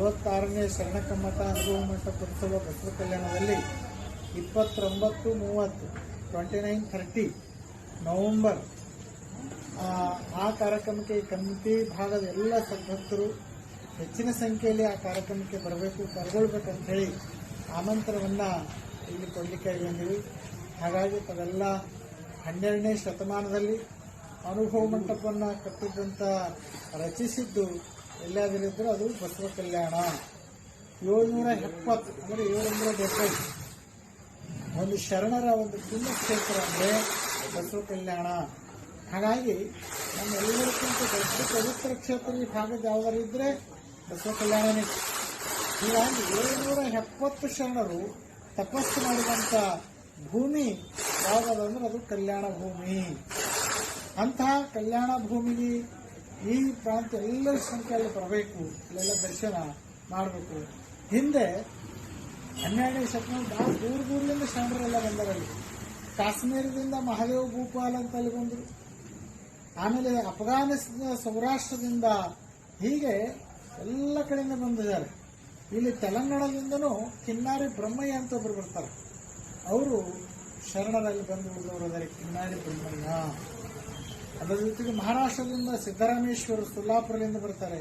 66ನೇ ಶರಣಕಮ್ಮಟ ಅನುಭವ ಮಂಟಪೋತ್ಸವ ಬಸವ ಕಲ್ಯಾಣದಲ್ಲಿ 29-30 29-30 ನವೆಂಬರ್ ಆ ಕಾರ್ಯಕ್ರಮಕ್ಕೆ ಈ ಕಮಿಟಿ ಭಾಗದ ಎಲ್ಲ ಸದಸ್ಯರು ಹೆಚ್ಚಿನ ಸಂಖ್ಯೆಯಲ್ಲಿ ಆ ಕಾರ್ಯಕ್ರಮಕ್ಕೆ ಬರಬೇಕು, ಪಾಲ್ಗೊಳ್ಬೇಕಂತ ಹೇಳಿ ಆಮಂತ್ರಣವನ್ನು ಇಲ್ಲಿ ಕೊಡಲಿಕ್ಕೆ ಬಂದಿವಿ. ಹಾಗಾಗಿ ತಾವೆಲ್ಲ 12ನೇ ಶತಮಾನದಲ್ಲಿ ಅನುಭವ ಮಂಟಪವನ್ನು ಕಟ್ಟಿದಂಥ ರಚಿಸಿದ್ದು ಎಲ್ಲಾದರಿದ್ದರೂ ಅದು ಬಸವ ಕಲ್ಯಾಣ. 770 ಅಂದರೆ 770 ಒಂದು ಶರಣರ ಒಂದು ಪುಣ್ಯಕ್ಷೇತ್ರ ಅಂದರೆ ಬಸವ ಕಲ್ಯಾಣ. ಹಾಗಾಗಿ ನಮ್ಮೆಲ್ಲರಿಗಿಂತ ದೊಡ್ಡ ಪವಿತ್ರ ಕ್ಷೇತ್ರ ಈ ಭಾಗದ ಯಾವ್ದಾರು ಇದ್ರೆ ಬಸವ ಕಲ್ಯಾಣನೇ. ಹೀಗಾಗಿ 770 ಶರಣರು ತಪಸ್ಸು ಮಾಡಿದಂಥ ಭೂಮಿ ಯಾವುದಂದ್ರೆ ಅದು ಕಲ್ಯಾಣ ಭೂಮಿ. ಅಂತಹ ಕಲ್ಯಾಣ ಭೂಮಿಗೆ ಈ ಪ್ರಾಂತ ಎಲ್ಲರ ಸಂಖ್ಯೆಯಲ್ಲಿ ಬರಬೇಕು, ಇಲ್ಲೆಲ್ಲ ದರ್ಶನ ಮಾಡಬೇಕು. ಹಿಂದೆ 12ನೇ ಶತಮಾನ ಬಹಳ ದೂರದಿಂದ ಶರಣರೆಲ್ಲ ಬಂದರಲ್ಲಿ. ಕಾಶ್ಮೀರದಿಂದ ಮಹಾದೇವ ಭೂಪಾಲ್ ಅಂತ ಅಲ್ಲಿ ಬಂದರು. ಆಮೇಲೆ ಅಫ್ಘಾನಿಸ್ತಾನ, ಸೌರಾಷ್ಟ್ರದಿಂದ, ಹೀಗೆ ಎಲ್ಲ ಕಡೆಯಿಂದ ಬಂದಿದ್ದಾರೆ. ಇಲ್ಲಿ ತೆಲಂಗಾಣದಿಂದನೂ ಕಿನ್ನಾರಿ ಬ್ರಹ್ಮಯ್ಯ ಅಂತ ಒಬ್ಬರು ಬರ್ತಾರೆ. ಅವರು ಶರಣರಲ್ಲಿ ಬಂದು ಉಳಿದವರಾದರೆ ಕಿನ್ನಾರಿ ಬ್ರಹ್ಮಯ್ಯ. ಅದರ ಜೊತೆಗೆ ಮಹಾರಾಷ್ಟ್ರದಿಂದ ಸಿದ್ದರಾಮೇಶ್ವರ, ಸೊಲ್ಲಾಪುರದಿಂದ ಬರ್ತಾರೆ.